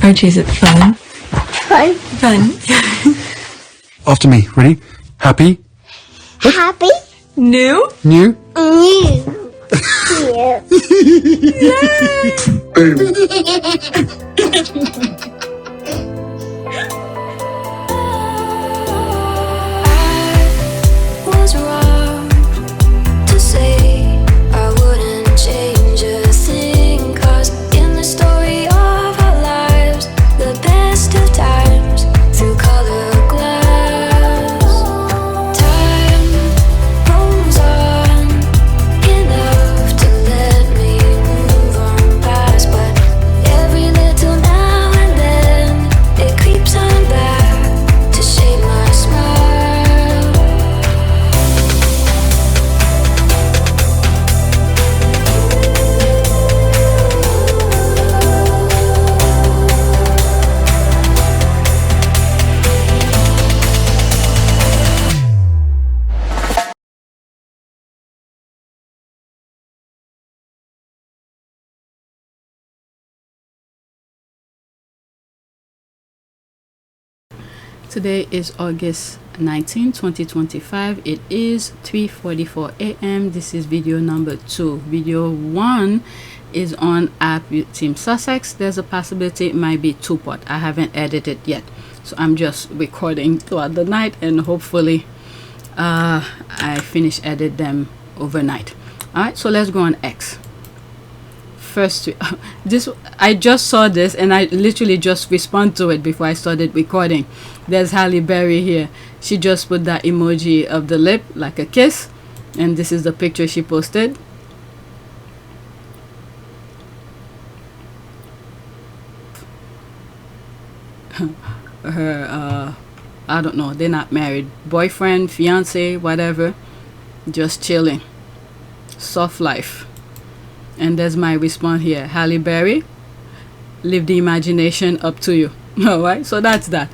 Archie, is it fun? Fun. Fun. After me. Ready? Happy? Happy. New? New? New. Was wrong to say I wouldn't change a thing, 'cause in the story of our lives, the best of times through color glass, time rolls on enough to let me move on past, but every little now and then it creeps on back to shape my smile. Today is August 19, 2025. It is 3:44 a.m. This is video number 2. Video 1 is on app with Team Sussex. There's a possibility it might be 2-part. I haven't edited yet, so I'm just recording throughout the night, and hopefully I finish edit them overnight. All right, so let's go on X. First, this I just saw this and I literally just respond to it before I started recording. There's Halle Berry here. She just put that emoji of the lip like a kiss, and this is the picture she posted. Her I don't know, they're not married, boyfriend, fiance, whatever, just chilling, soft life. And there's my response here. Halle Berry, leave the imagination up to you. All right, so that's that.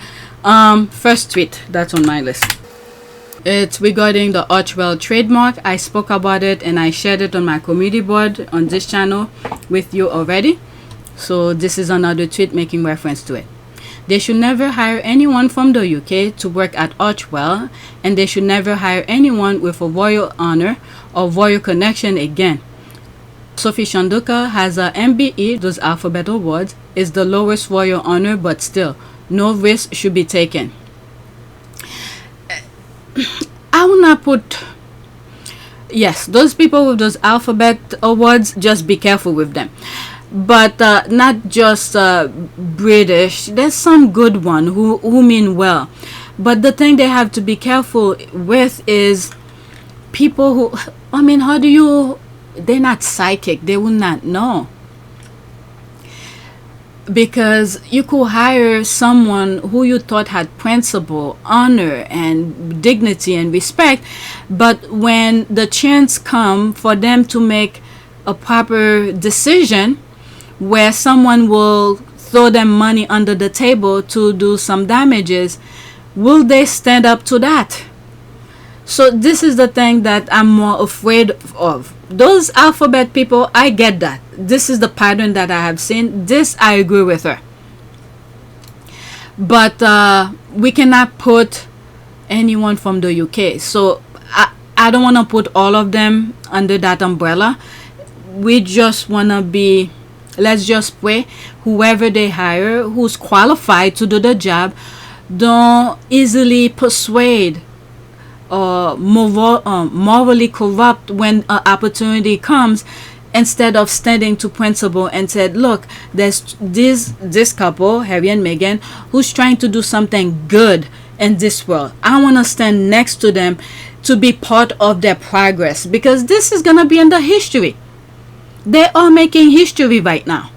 First tweet that's on my list. It's regarding the Archewell trademark. I spoke about it and I shared it on my community board on this channel with you already. So this is another tweet making reference to it. They should never hire anyone from the UK to work at Archewell, and they should never hire anyone with a royal honor or royal connection again. Sophie Shanduka has a MBE, those alphabet awards, is the lowest royal honor, but still, no risk should be taken. I will not put... Yes, those people with those alphabet awards, just be careful with them. But not just British. There's some good one who mean well. But the thing they have to be careful with is people who... I mean, how do you... They're not psychic. They will not know. Because you could hire someone who you thought had principle, honor, and dignity and respect, but when the chance comes for them to make a proper decision where someone will throw them money under the table to do some damages, will they stand up to that? So this is the thing that I'm more afraid of. Those alphabet people, I get that. This is the pattern that I have seen. This, I agree with her. But we cannot put anyone from the UK. So I don't want to put all of them under that umbrella. We just want to be, let's just pray, whoever they hire, who's qualified to do the job, don't easily persuade or morally corrupt when an opportunity comes, instead of standing to principle and said, look, there's this couple, Harry and Meghan, who's trying to do something good in this world. I want to stand next to them to be part of their progress, because this is going to be in the history. They are making history right now.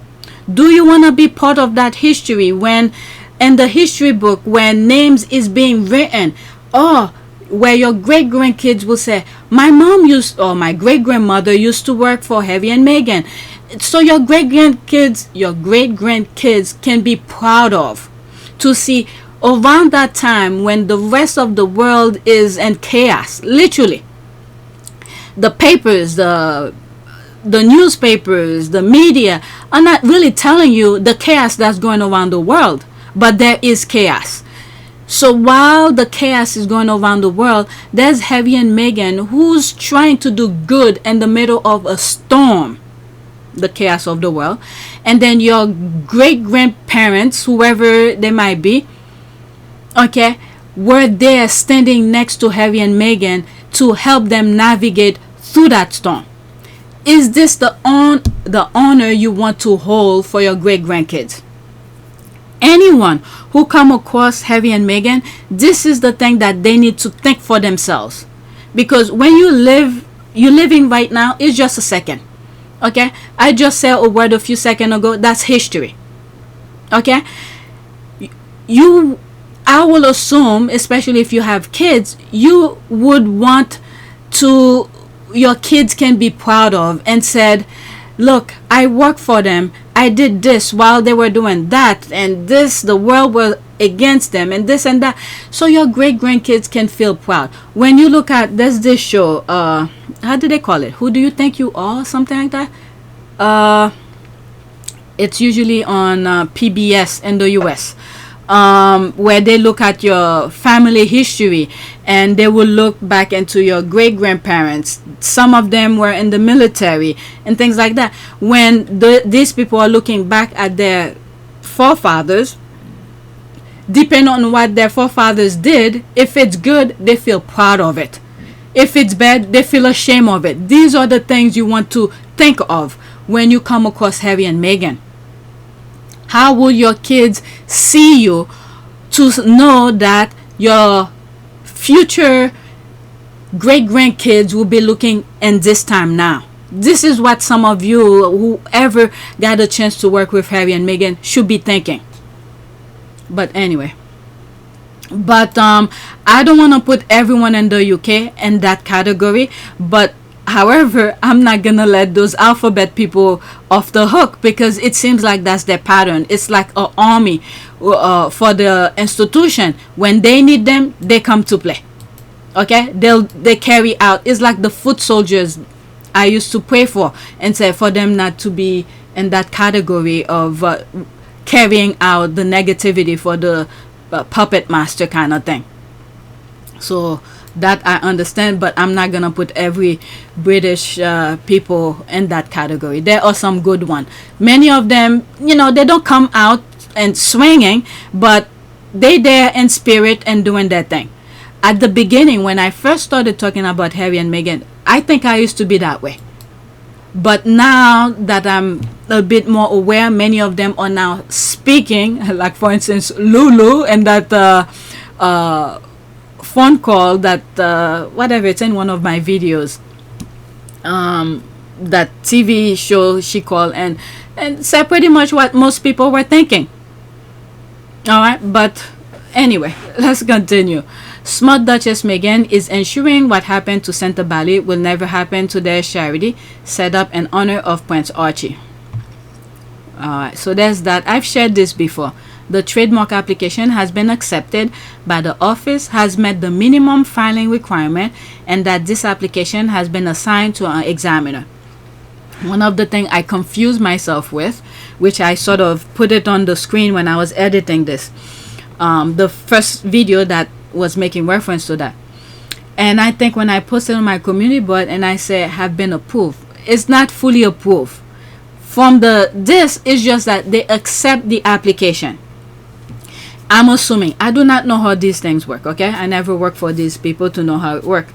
Do you want to be part of that history when in the history book, when names is being written, or where your great grandkids will say, my mom used, or my great grandmother used to work for Harry and Meghan. So your great grandkids can be proud of, to see around that time when the rest of the world is in chaos. Literally, the papers, the newspapers, the media are not really telling you the chaos that's going around the world, but there is chaos. So while the chaos is going around the world, there's Harry and Meghan who's trying to do good in the middle of a storm, the chaos of the world. And then your great grandparents, whoever they might be, okay, were there standing next to Harry and Meghan to help them navigate through that storm. Is this the honor you want to hold for your great grandkids? Anyone who come across Harry and Meghan, this is the thing that they need to think for themselves. Because when you're living right now, it's just a second. Okay, I just said a word a few seconds ago. That's history. Okay, I will assume, especially if you have kids, you would want to, your kids can be proud of and said, look, I worked for them. I did this while they were doing that, and this, the world was against them, and this and that. So your great grandkids can feel proud. When you look at, there's this show, how do they call it? Who Do You Think You Are? Something like that. It's usually on PBS in the US, where they look at your family history, and they will look back into your great grandparents. Some of them were in the military and things like that. When these people are looking back at their forefathers, depending on what their forefathers did, if it's good, they feel proud of it. If it's bad, they feel ashamed of it. These are the things you want to think of when you come across Harry and Meghan. How will your kids see you to know that your future great grandkids will be looking in this time now? This is what some of you, whoever got a chance to work with Harry and Meghan, should be thinking. But anyway, I don't want to put everyone in the UK in that category. But however, I'm not gonna let those alphabet people off the hook, because it seems like that's their pattern. It's like an army for the institution. When they need them, they come to play. Okay, they carry out. It's like the foot soldiers I used to pray for and say for them not to be in that category of carrying out the negativity for the puppet master kind of thing. So that I understand, but I'm not gonna put every British people in that category. There are some good ones. Many of them, you know, they don't come out and swinging, but they there in spirit and doing their thing. At the beginning, when I first started talking about Harry and Meghan, I think I used to be that way. But now that I'm a bit more aware, many of them are now speaking, like for instance Lulu and that phone call that whatever, it's in one of my videos, that TV show she called and said pretty much what most people were thinking. All right, but anyway, let's continue. Smart Duchess Meghan is ensuring what happened to Centre Bally will never happen to their charity set up in honor of Prince Archie. Alright, so there's that. I've shared this before. The trademark application has been accepted by the office, has met the minimum filing requirement, and that this application has been assigned to an examiner. One of the things I confused myself with, which I sort of put it on the screen when I was editing this, the first video that was making reference to that, and I think when I posted on my community board and I say have been approved, it's not fully approved from this is just that they accept the application. I'm assuming, I do not know how these things work, okay? I never worked for these people to know how it works.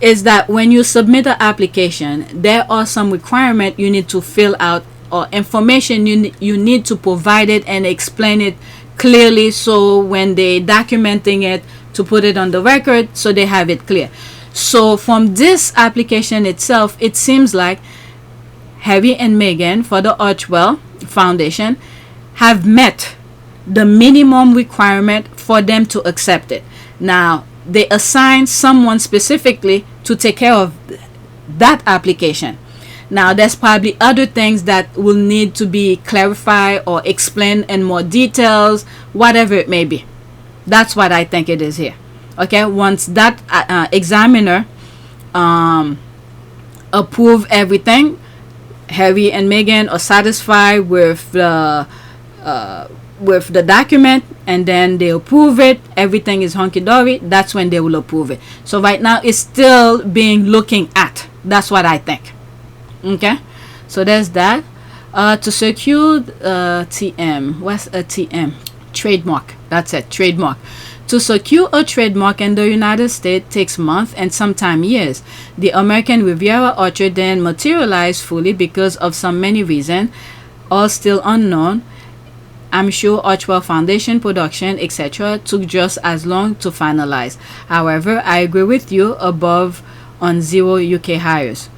Is that when you submit an application, there are some requirements you need to fill out or information you need to provide it and explain it clearly, so when they documenting it to put it on the record, so they have it clear. So from this application itself, it seems like Harry and Meghan for the Archewell Foundation have met the minimum requirement for them to accept it. Now they assign someone specifically to take care of that application. Now there's probably other things that will need to be clarified or explained in more details, whatever it may be. That's what I think it is here. Okay, once that examiner approve everything, Harry and Meghan are satisfied with the document, and then they approve it, everything is hunky-dory, that's when they will approve it. So right now it's still being looking at. That's what I think. Okay, so there's that. To secure TM, what's a TM? Trademark. That's it, trademark. To secure a trademark in the United States takes months and sometimes years. The American Riviera Orchard then materialized fully because of some many reasons, all still unknown. I'm sure Archewell Foundation production, etc., took just as long to finalize. However, I agree with you above on 0 UK hires.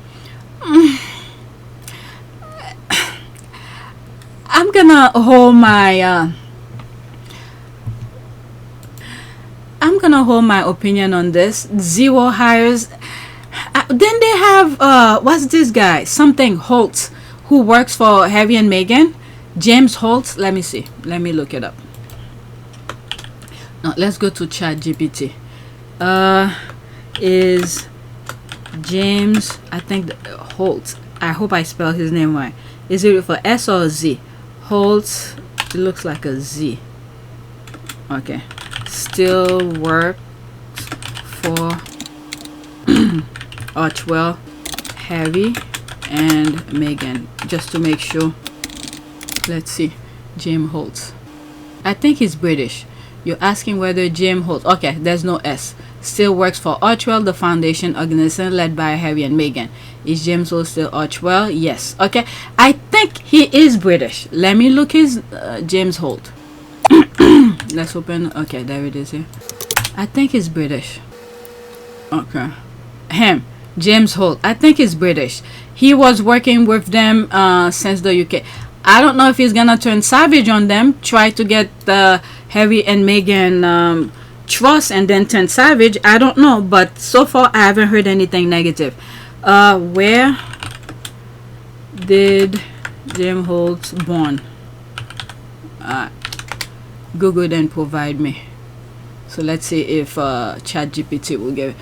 I'm gonna hold my opinion on this. 0 hires. Then they have what's this guy? Something Holt, who works for Harry and Meghan. James Holt. Let me see. Let me look it up. No, let's go to ChatGPT. Is James, I think, Holt. I hope I spelled his name right. Is it for S or Z? Holt. It looks like a Z. Okay. Still works for Archewell, Harry, and Meghan. Just to make sure. Let's see. James Holt. I think he's British. You're asking whether James Holt. Okay, there's no S. Still works for Archewell, the foundation organization led by Harry and Meghan. Is James Holt still Archewell? Yes. Okay. I think he is British. Let me look his James Holt. Let's open. Okay, there it is here. I think he's British. Okay. Him. James Holt. I think he's British. He was working with them since the UK. I don't know if he's gonna turn savage on them, try to get Harry and Meghan trust and then turn savage. I don't know, but so far I haven't heard anything negative. Where did James Holt born? Google then provide me. So let's see if ChatGPT will give it.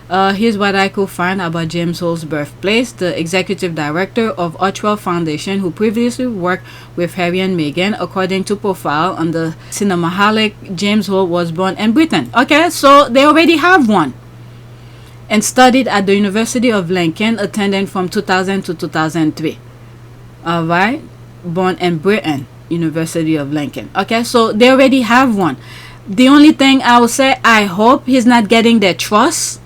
Here's what I could find about James Hall's birthplace. The executive director of Archewell Foundation, who previously worked with Harry and Meghan, according to profile on the cinema Halle, James Hall was born in Britain. Okay, so they already have one. And studied at the University of Lincoln, attending from 2000 to 2003. Alright, born in Britain, University of Lincoln. Okay, so they already have one. The only thing I will say, I hope he's not getting their trust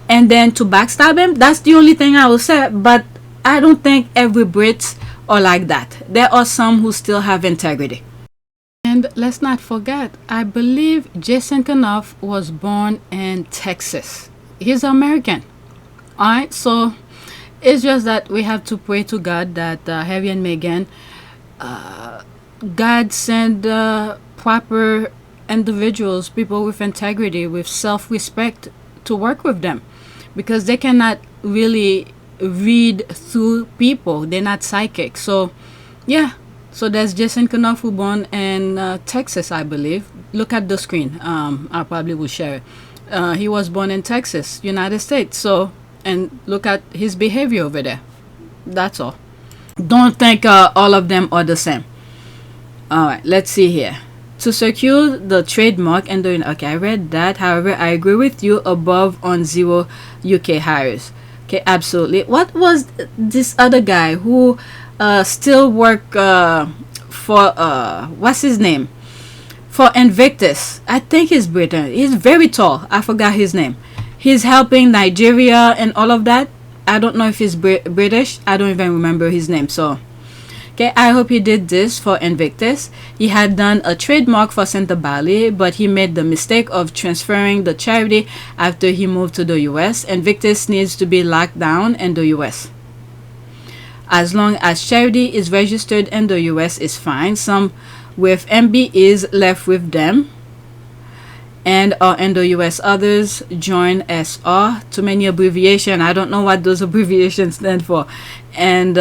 and then to backstab him. That's the only thing I will say. But I don't think every Brit are like that. There are some who still have integrity. And let's not forget, I believe Jason Kenoff was born in Texas. He's American. Alright, so it's just that we have to pray to God that Harry and Meghan, God send proper individuals, people with integrity, with self-respect to work with them, because they cannot really read through people. They're not psychic. So yeah, so there's Jason Kenoff, who born in Texas, I believe. Look at the screen. I probably will share it. He was born in Texas, United States. So, and look at his behavior over there. That's all. Don't think all of them are the same. All right, let's see here. To secure the trademark and the, okay, I read that. However, I agree with you above on 0 UK hires. Okay, absolutely. What was this other guy who still work for what's his name? For Invictus. I think he's Britain. He's very tall. I forgot his name. He's helping Nigeria and all of that. I don't know if he's British. I don't even remember his name. So okay, I hope he did this for Invictus. He had done a trademark for Santa Bali, but he made the mistake of transferring the charity after he moved to the US. Invictus needs to be locked down in the US. As long as charity is registered in the US is fine. Some with MB is left with them and are in the US. Others join SR. Too many abbreviation. I don't know what those abbreviations stand for. And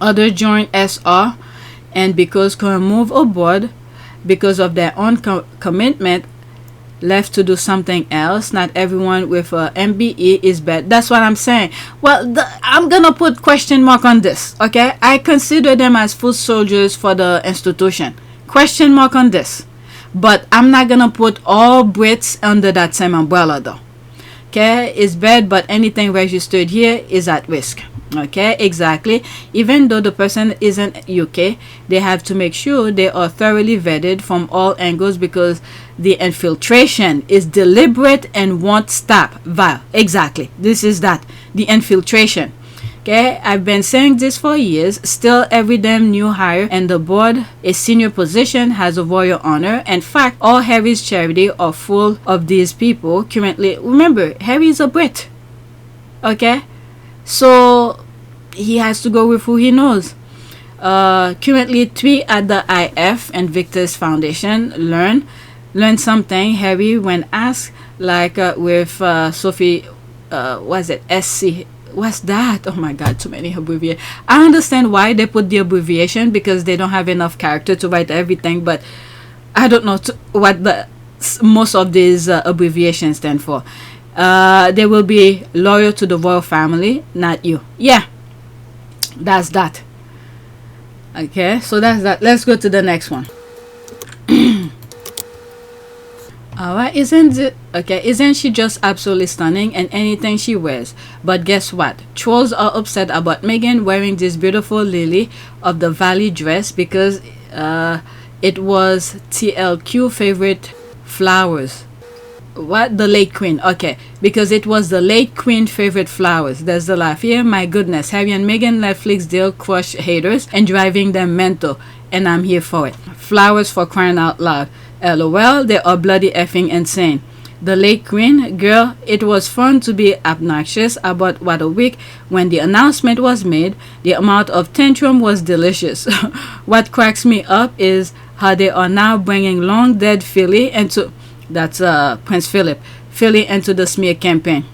others join SR, and because can move aboard because of their own commitment, left to do something else. Not everyone with a MBE is bad. That's what I'm saying. Well, I'm gonna put question mark on this. Okay, I consider them as foot soldiers for the institution. Question mark on this. But I'm not gonna put all Brits under that same umbrella though. Okay, it's bad, but anything registered here is at risk. Okay, exactly. Even though the person isn't UK, they have to make sure they are thoroughly vetted from all angles, because the infiltration is deliberate and won't stop. Vile. Exactly. This is that. The infiltration. Okay, I've been saying this for years. Still, every damn new hire and the board, a senior position, has a royal honor. In fact, all Harry's charity are full of these people currently. Remember, Harry is a Brit. Okay, so he has to go with who he knows. Currently 3 at the IF and Victor's Foundation. Learn something. Harry, when asked, like with Sophie, was it SC? What's that? Oh my god, too many abbreviations. I understand why they put the abbreviation, because they don't have enough character to write everything, but I don't know what the most of these abbreviations stand for. They will be loyal to the royal family, not you. Yeah, that's that. Okay, so that's that. Let's go to the next one. Alright, isn't she just absolutely stunning in anything she wears? But guess what? Trolls are upset about Meghan wearing this beautiful lily of the valley dress because it was TLQ favorite flowers. What? The late queen. Okay, because it was the late queen favorite flowers. There's the laugh here. My goodness, Harry and Meghan Netflix deal crush haters and driving them mental, and I'm here for it. Flowers, for crying out loud. LOL, they are bloody effing insane. The late queen, girl, it was fun to be obnoxious about what a week when the announcement was made. The amount of tantrum was delicious. What cracks me up is how they are now bringing long dead Philly into, that's Prince Philip, Philly into the smear campaign.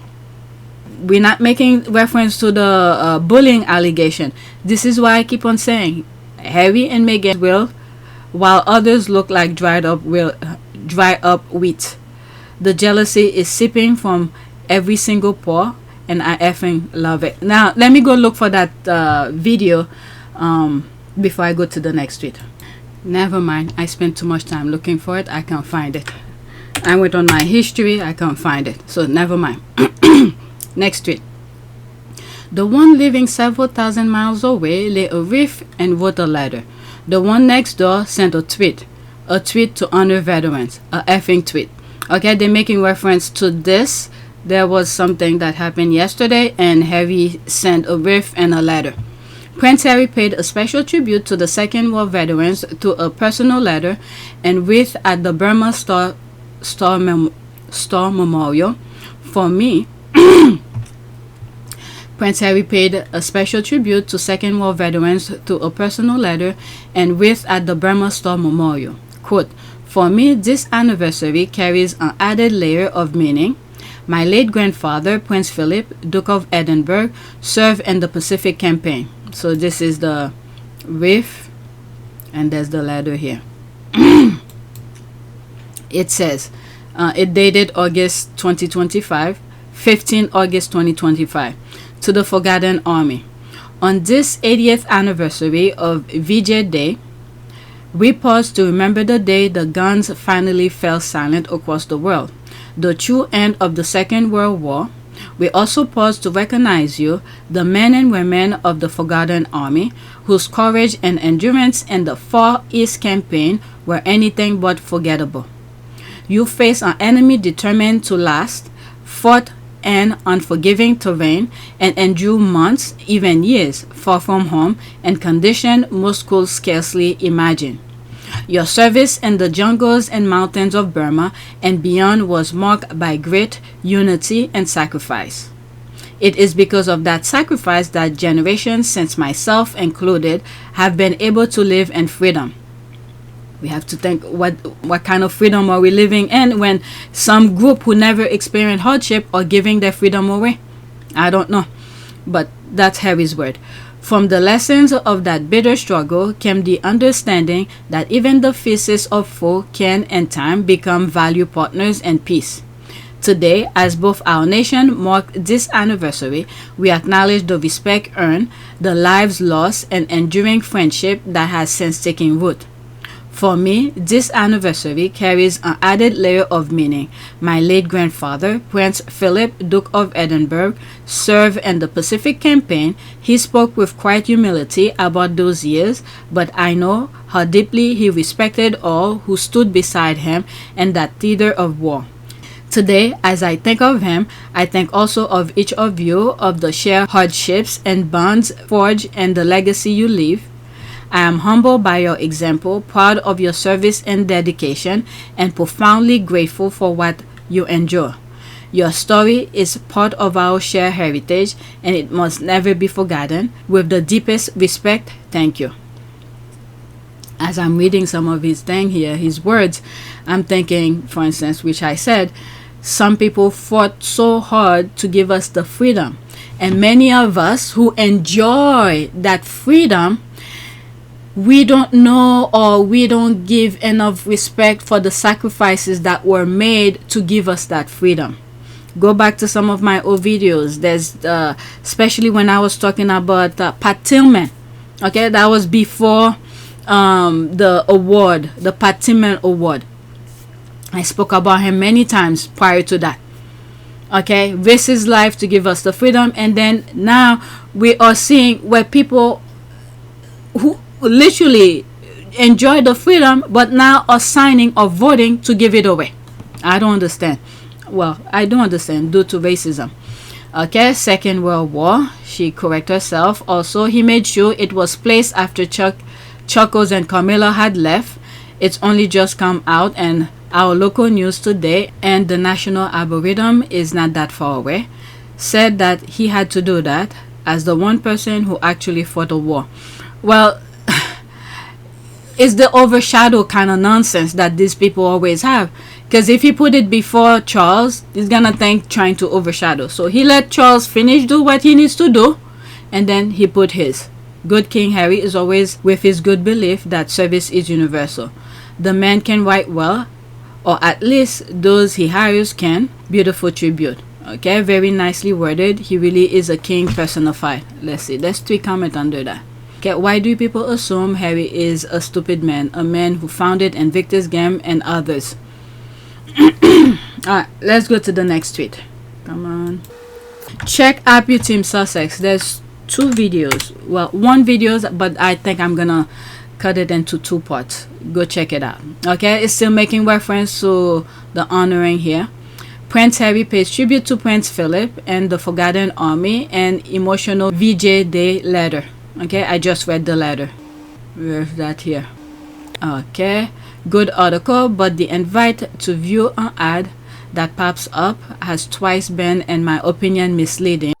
We're not making reference to the bullying allegation. This is why I keep on saying Harry and Meghan will, while others look like dry up wheat. The jealousy is seeping from every single pore, and I effing love it. Now let me go look for that video before I go to the next tweet. Never mind, I spent too much time looking for it. I can't find it. I went on my history, I can't find it, so never mind. Next tweet. The one living several thousand miles away lay a wreath and wrote a letter. The one next door sent a tweet to honor veterans, a effing tweet. Okay, they're making reference to this. There was something that happened yesterday, and Harry sent a wreath and a letter. Prince Harry paid a special tribute to the Second War veterans through a personal letter and wreath at the Burma Star Memorial. For me, Prince Harry paid a special tribute to Second War veterans through a personal letter and wreath at the Burma Star Memorial. Quote, "For me, this anniversary carries an added layer of meaning. My late grandfather, Prince Philip, Duke of Edinburgh, served in the Pacific Campaign." So this is the wreath, and there's the letter here. It says, it dated August 2025, 15 August 2025. To the Forgotten Army. On this 80th anniversary of VJ Day, we pause to remember the day the guns finally fell silent across the world, the true end of the Second World War. We also pause to recognize you, the men and women of the Forgotten Army, whose courage and endurance in the Far East Campaign were anything but forgettable. You faced an enemy determined to last, fought an unforgiving terrain, and endure months, even years, far from home and conditions most could scarcely imagine. Your service in the jungles and mountains of Burma and beyond was marked by grit, unity, and sacrifice. It is because of that sacrifice that generations since myself included have been able to live in freedom. We have to think, what kind of freedom are we living in when some group who never experienced hardship are giving their freedom away? I don't know, but that's Harry's word. From the lessons of that bitter struggle came the understanding that even the fiercest of foe can, in time, become valued partners in peace. Today, as both our nation mark this anniversary, we acknowledge the respect earned, the lives lost, and enduring friendship that has since taken root. For me, this anniversary carries an added layer of meaning. My late grandfather, Prince Philip, Duke of Edinburgh, served in the Pacific Campaign. He spoke with quiet humility about those years, but I know how deeply he respected all who stood beside him in that theater of war. Today, as I think of him, I think also of each of you, of the shared hardships and bonds forged and the legacy you leave. I am humbled by your example, proud of your service and dedication, and profoundly grateful for what you endure. Your story is part of our shared heritage, and it must never be forgotten. With the deepest respect, thank you. As I'm reading some of his thing here, his words, I'm thinking, for instance, which I said, some people fought so hard to give us the freedom. And many of us who enjoy that freedom, we don't know, or we don't give enough respect for the sacrifices that were made to give us that freedom. Go back to some of my old videos. There's especially when I was talking about PYTE. Okay, that was before the award, the PYTE award. I spoke about him many times prior to that. Okay, risked his life to give us the freedom, and then now we are seeing where people who literally enjoy the freedom but now are signing or voting to give it away. I don't understand. Well, I do understand, due to racism. Okay, Second World War, she corrected herself. Also, he made sure it was placed after Chuckles and Camilla had left. It's only just come out and our local news today, and the National Arboretum is not that far away, said that he had to do that as the one person who actually fought the war. Well, it's the overshadow kind of nonsense that these people always have, because if he put it before Charles, he's gonna think trying to overshadow. So he let Charles finish do what he needs to do, and then he put his. Good King Harry is always with his good belief that service is universal. The man can write well, or at least those he hires can. Beautiful tribute. Okay, very nicely worded. He really is a king personified. Let's see, there's 3 comments under that. Okay, why do people assume Harry is a stupid man, a man who founded Invictus Game and others? Alright, let's go to the next tweet. Come on. Check Archewell Team Sussex. There's 2 videos. Well, 1 video, but I think I'm gonna cut it into 2 parts. Go check it out. Okay, it's still making reference to the honoring here. Prince Harry pays tribute to Prince Philip and the Forgotten Army and emotional VJ Day letter. Okay, I just read the letter. Where's that here? Okay, good article, but the invite to view an ad that pops up has twice been, in my opinion, misleading.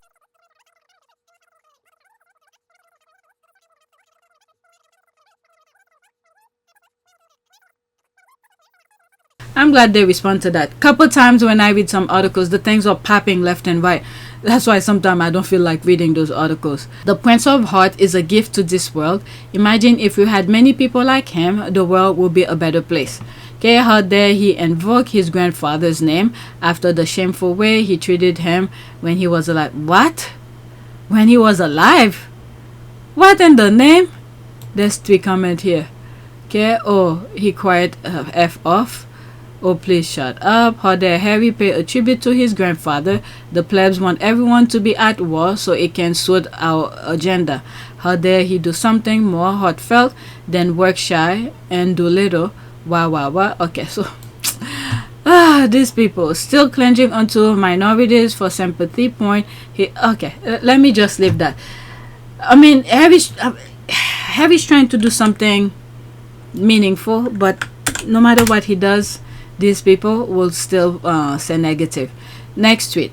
I'm glad they respond to that. Couple times when I read some articles, the things are popping left and right. That's why sometimes I don't feel like reading those articles. The Prince of Heart is a gift to this world. Imagine if we had many people like him, the world would be a better place. Okay, how dare he invoke his grandfather's name after the shameful way he treated him when he was alive. What? When he was alive? What in the name? There's 3 comments here. Okay, oh, he cried F off. Oh, please shut up. How dare Harry pay a tribute to his grandfather? The plebs want everyone to be at war so it can suit our agenda. How dare he do something more heartfelt than work shy and do little? Wow. Okay, so these people still clinging onto minorities for sympathy point. Okay, let me just leave that. I mean, Harry's trying to do something meaningful, but no matter what he does, these people will still say negative. Next tweet.